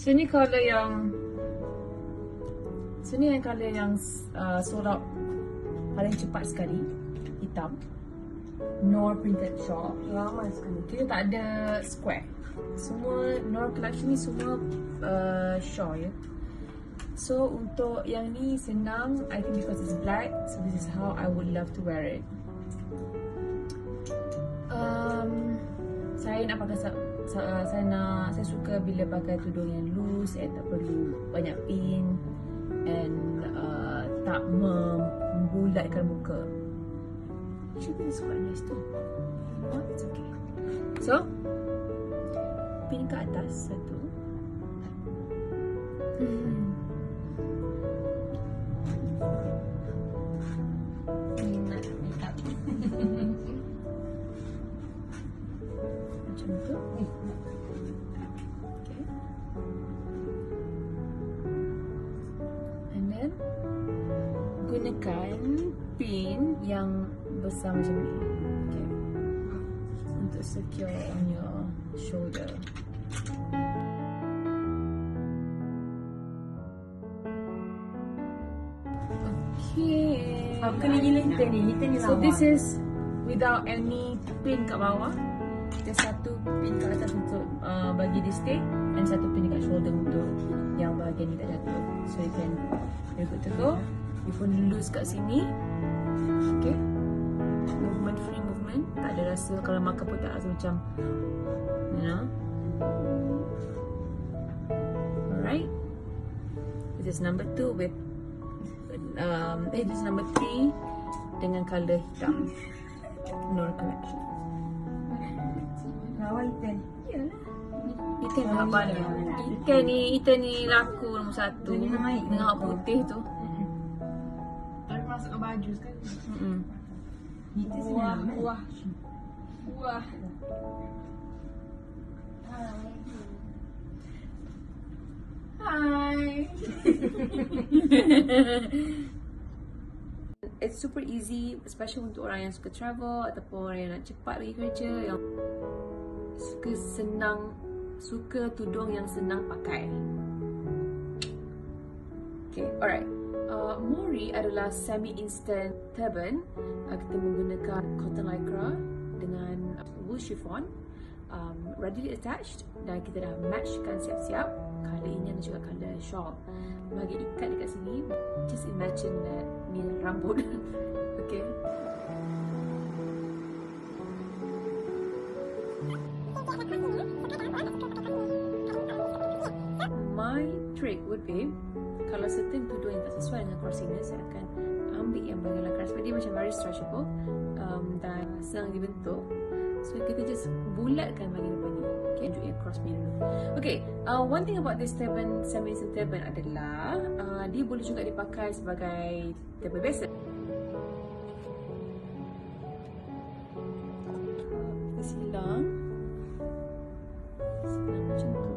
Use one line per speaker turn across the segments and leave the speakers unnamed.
So ni colour yang sold out paling cepat sekali, hitam. Nor printed shawl.
Ramai sekali.
Kita tak ada square. Semua Nor collection ni semua shawl ya. So untuk yang ni senang, I think because it's black, so this is how I would love to wear it. Saya nak pakai saya suka bila pakai tudung yang loose and tak perlu banyak pin and tak membulatkan muka. Actually this is quite nice too. Oh, it's okay. So pin ke atas satu. Macam tu. Okay. And then gunakan pin yang besar macam ni. Okay. Untuk secure on your shoulder. Okay.
Kena gila hitam ni
So
lawa.
this is without any pin kat bawah. Just satu pin kat atas untuk bagi dia stay, and satu pin dekat shoulder untuk yang bahagian ni tak jatuh. So you can, you're good to go. You pun loose kat sini. Okay. Movement, free movement. Tak ada rasa, kalau makan pun tak rasa macam, you know. Alright. This is number 2 with this is number 3 dengan colour hitam. Nor collection.
Lawa hitam.
Yalah. Ikan ni laku nombor 1 dengan hak putih tu.
Tapi masuk ke baju sekali.
Wah. Hi. It's super easy, especially untuk orang yang suka travel ataupun orang yang nak cepat pergi kerja, yang suka tudung yang senang pakai. Okay, alright. Mori adalah semi-instant turban. Kita menggunakan cotton lycra dengan wool chiffon, readily attached, dan kita dah matchkan siap-siap colour ini dan juga colour shawl. Bagi ikat dekat sini, just imagine that ni rambut. Okay. My trick would be, kalau certain tudung yang tak sesuai dengan corset, saya akan ambil yang bahagian langkah sebab dia macam very stretchable dan senang dibentuk. So kita just bulatkan bahagian depan ni. Okay, tunjuk yang cross punya dulu. Okay, one thing about this turban, semi-instant turban adalah dia boleh juga dipakai sebagai turban biasa. Kita silang macam tu.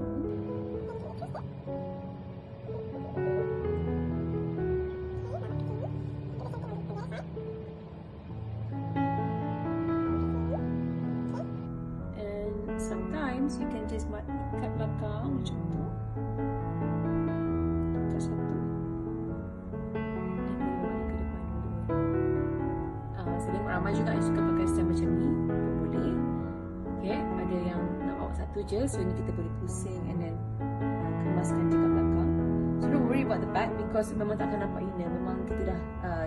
Sometimes you can just ikat belakang macam tu. Ikat satu. Dan dia balik ke depan dulu. Saya tengok ramai juga yang suka pakai style macam ni. Boleh. Okay, ada yang nak bawa satu je. So ini kita boleh pusing and then kemaskan je kat belakang. So don't worry about the back because memang tak akan nampak inner. Memang kita dah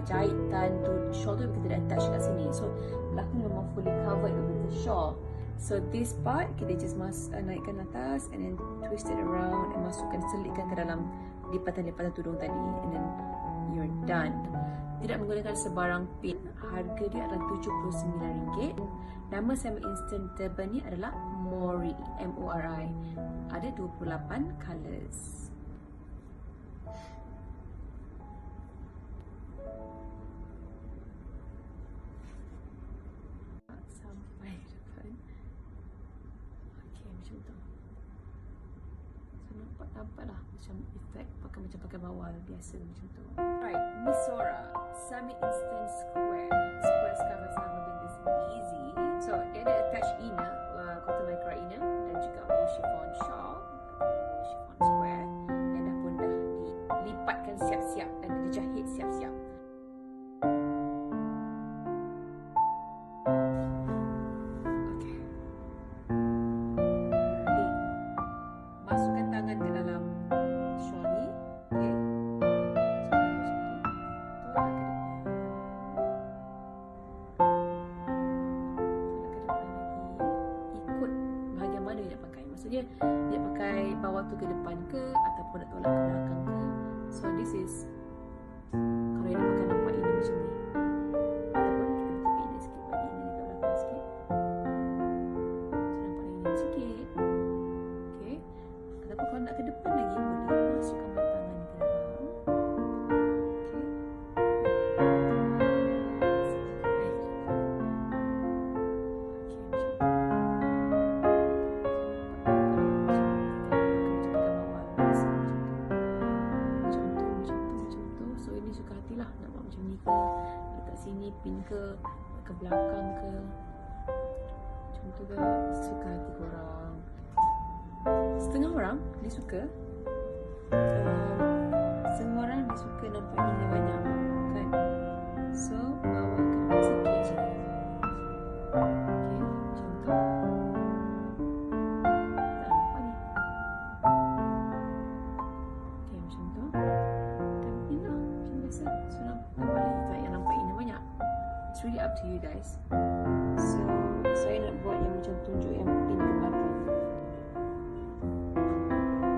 jahitan tu shawl tu kita dah attach kat sini. So belakang memang fully covered with the shawl. So this part kita just naikkan atas and then twist it around and selitkan ke dalam lipatan-lipatan tudung tadi, and then you're done. Tidak menggunakan sebarang pin. Harga dia adalah RM79. Nama semi instant turban ni adalah Mori, M-O-R-I. Ada 28 colours. Sampai depan. Macam tu. So nampak lah macam efek pakai bawal biasa macam tu. Right, Misora semi instant square scarf has never been this easy. So dia ada attached inner, cotton lycra inner, dan juga wool chiffon shawl, wool chiffon square. masukkan tangan ke dalam shawl ni. Okay. Maksudnya dia pakai bawah tu ke depan ke ataupun nak tolak ke belakang ke. So this is kalau yang pakai nampak ini macam ni. Ataupun kita tutup ini sikit, bagi ini dekat belakang sikit. So nampak ini sikit. Okay. Ataupun kalau nak ke depan lagi boleh masukkan balik tangan ni ke dalam. Sini pin ke belakang ke macam tu ke, suka hati korang. Setengah orang dia suka setengah orang dia suka nampak ini banyak kan, so bawa ke depan sikit je. Okay, macam tu. Tak nampak ni. Okay, macam tu. Dan pin lah macam biasa. So nampak lagi tak yang nampak ini banyak. It's really up to you guys. So saya nak buat yang macam tunjuk yang pin ke belakang.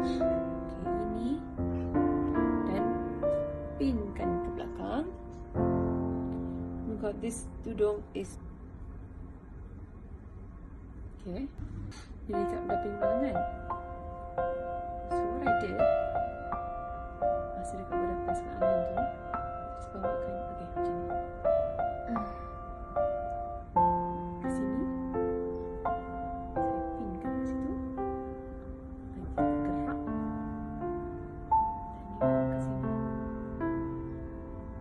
Okay, ini dan pinkan ke belakang. We got this tudung is okay. Dia dekat belakang belakang kan. So what I did, masa dekat belakang sekarang angin tu, just bawakan okay macam ni. Ke sini saya pinkan kat situ, nanti kita gerak dan dia ke sini.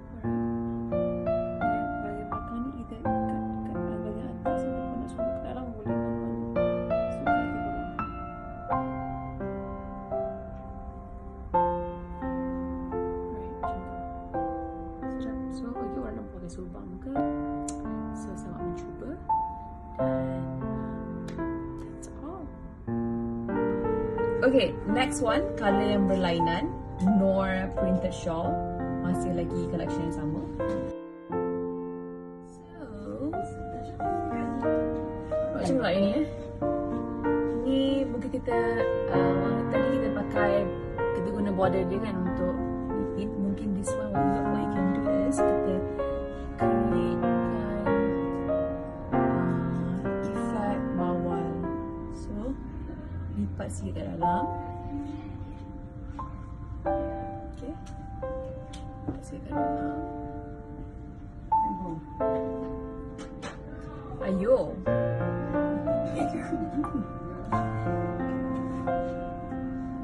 Alright, dan bahagian belakang ni kita kat bahagian atas ataupun nak suruh ke dalam boleh malu-malu, suka hati korang. Alright, macam tu. Sedap. So bagi orang nak pakai sulbang ke, so selamat mencuba. Dan that's all. Okay, next one, colour yang berlainan, nor printed shawl. Masih lagi collection yang sama. So macam pula ini Ni mungkin kita tadi kita pakai, kita guna border dia kan untuk lipin. Mungkin this one what you can do is kita createkan effect bawal. So lipat sikit kat dalam. Okay, lipat sikit kat dalam. Ayo. Okay,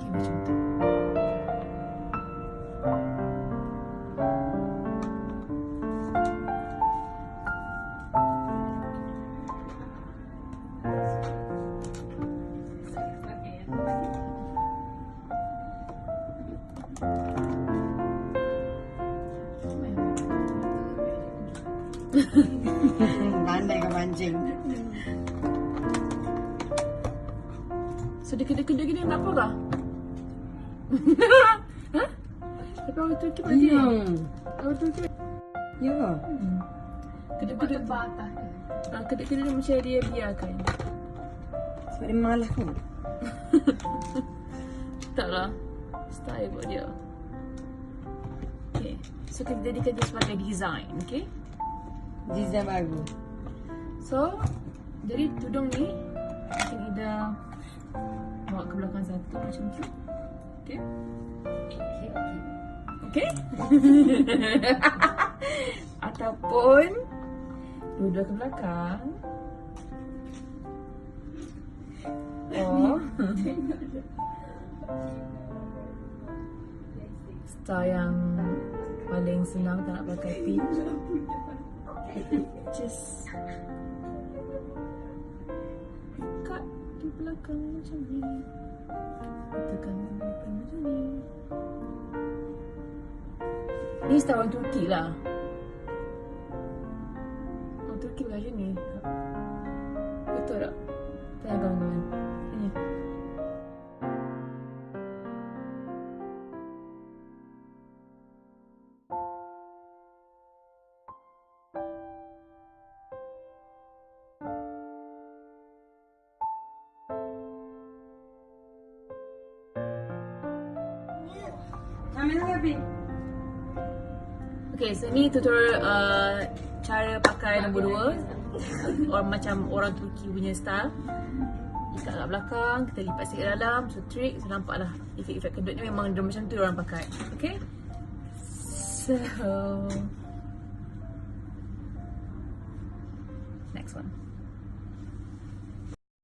macam tu.
Pandai kau pancing.
Sedikit-sedikit gini tak apa kah? Hah? Tapi orang tu kita
Ya.
orang tu kita.
Ya ke?
Kedek-kedek
batas.
kedek-kedek ni macam dia biarkan.
Sebab dia malas kan?
Taklah. Style buat dia. Okay. So kita jadikan dia sebagai design, okay?
Design baru.
So, jadi tudung ni mungkin Ida bawa ke belakang satu macam tu. Okay? Okay? Ataupun dua-dua ke belakang. Oh. Style yang paling senang tak nak pakai pin. Just ikat di belakang macam ni. Tekan di belakang macam ni. Ni style orang Turki lah. Orang Turki macam ni. Betul tak? Tanya kawan-kawan. Tanya. Okay, so ni tutorial cara pakai nombor 2. Macam orang Turki punya style. Ikat kat belakang, kita lipat sikit ke dalam. So trik, so nampak lah efek-efek kendut ni memang macam tu orang pakai. Okay. So next one.